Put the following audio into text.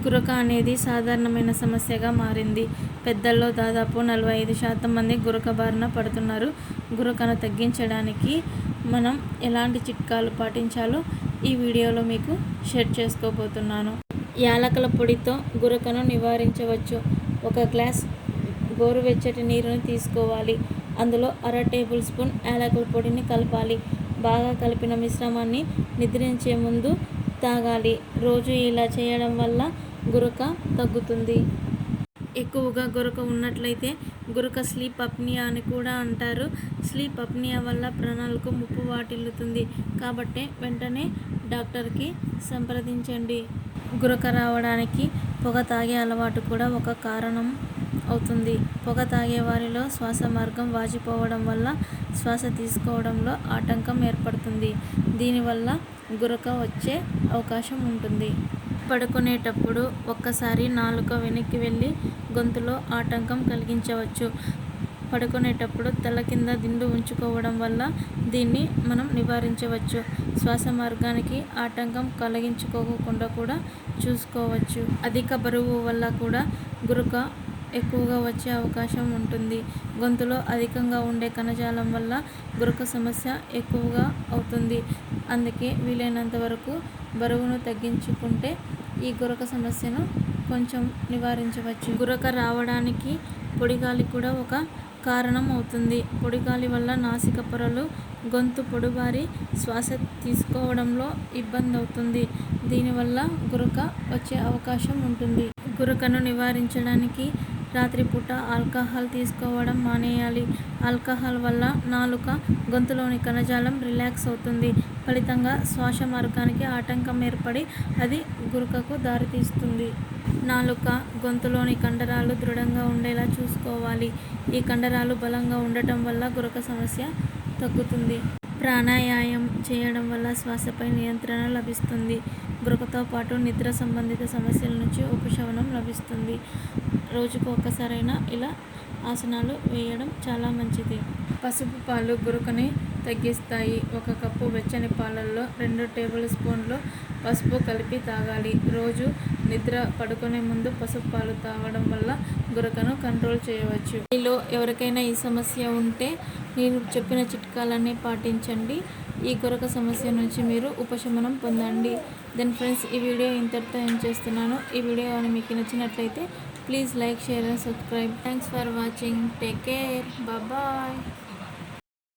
గురక అనేది సాధారణమైన సమస్యగా మారింది. పెద్దల్లో దాదాపు 45% మంది గురక బారిన పడుతున్నారు. గురకను తగ్గించడానికి మనం ఎలాంటి చిట్కాలు పాటించాలో ఈ వీడియోలో మీకు షేర్ చేసుకోబోతున్నాను. యాలకుల పొడితో గురకను నివారించవచ్చు. 1 గ్లాస్ గోరువెచ్చటి నీరుని తీసుకోవాలి. అందులో అర టేబుల్ స్పూన్ యాలకుల పొడిని కలపాలి. బాగా కలిపిన మిశ్రమాన్ని నిద్రించే ముందు తాగాలి. రోజు ఇలా చేయడం వల్ల గురక తగ్గుతుంది. ఎక్కువగా గురక ఉన్నట్లయితే గురక స్లీప్ అప్నియా అని కూడా అంటారు. స్లీప్ అప్నియా వల్ల ప్రాణాలకు ముప్పు వాటిల్లుతుంది. కాబట్టి వెంటనే డాక్టర్కి సంప్రదించండి. గురక రావడానికి పొగ తాగే అలవాటు కూడా ఒక కారణం అవుతుంది. పొగ తాగే వారిలో శ్వాస మార్గం వాచిపోవడం వల్ల శ్వాస తీసుకోవడంలో ఆటంకం ఏర్పడుతుంది. దీనివల్ల గురక వచ్చే అవకాశం ఉంటుంది. పడుకునేటప్పుడు ఒక్కసారి నాలుక వెనక్కి వెళ్ళి గొంతులో ఆటంకం కలిగించవచ్చు. పడుకునేటప్పుడు తల కింద దిండు ఉంచుకోవడం వల్ల దీన్ని మనం నివారించవచ్చు. శ్వాస మార్గానికి ఆటంకం కలిగించుకోకుండా కూడా చూసుకోవచ్చు. అధిక బరువు వల్ల కూడా గురక ఎక్కువగా వచ్చే అవకాశం ఉంటుంది. గొంతులో అధికంగా ఉండే కణజాలం వల్ల గురక సమస్య ఎక్కువగా అవుతుంది. అందుకే వీలైనంత వరకు బరువును తగ్గించుకుంటే ఈ గురక సమస్యను కొంచెం నివారించవచ్చు. గురక రావడానికి పొడిగాలి కూడా ఒక కారణం అవుతుంది. పొడిగాలి వల్ల నాసిక పొరలు, గొంతు పొడిబారి శ్వాస తీసుకోవడంలో ఇబ్బంది అవుతుంది. దీనివల్ల గురక వచ్చే అవకాశం ఉంటుంది. గురకను నివారించడానికి రాత్రిపూట ఆల్కహాల్ తీసుకోవడం మానేయాలి. ఆల్కహాల్ వల్ల నాలుక, గొంతులోని కణజాలం రిలాక్స్ అవుతుంది. ఫలితంగా శ్వాస మార్గానికి ఆటంకం ఏర్పడి అది గురకకు దారితీస్తుంది. నాలుక, గొంతులోని కండరాలు దృఢంగా ఉండేలా చూసుకోవాలి. ఈ కండరాలు బలంగా ఉండటం వల్ల గురక సమస్య తగ్గుతుంది. ప్రాణాయామం చేయడం వల్ల శ్వాసపై నియంత్రణ లభిస్తుంది. గురకతో పాటు నిద్ర సంబంధిత సమస్యల నుంచి ఉపశమనం లభిస్తుంది. రోజుకు ఒక్కసారైనా ఇలా ఆసనాలు వేయడం చాలా మంచిది. పసుపు పాలు గురకని తగ్గిస్తాయి. 1 కప్పు వెచ్చని పాలల్లో 2 టేబుల్ స్పూన్లు పసుపు కలిపి తాగాలి. రోజు నిద్ర పడుకునే ముందు పసుపు పాలు తాగడం వల్ల గురకను కంట్రోల్ చేయవచ్చు. మీలో ఎవరికైనా ఈ సమస్య ఉంటే నేను చెప్పిన చిట్కాలన్నీ పాటించండి. ఈ గురక సమస్య నుంచి మీరు ఉపశమనం పొందండి. దెన్ ఫ్రెండ్స్, ఈ వీడియో ఇంతటితో ఎండ్ చేస్తున్నాను. ఈ వీడియో అని మీకు నచ్చినట్లయితే please like, share and subscribe. Thanks for watching. Take care. Bye.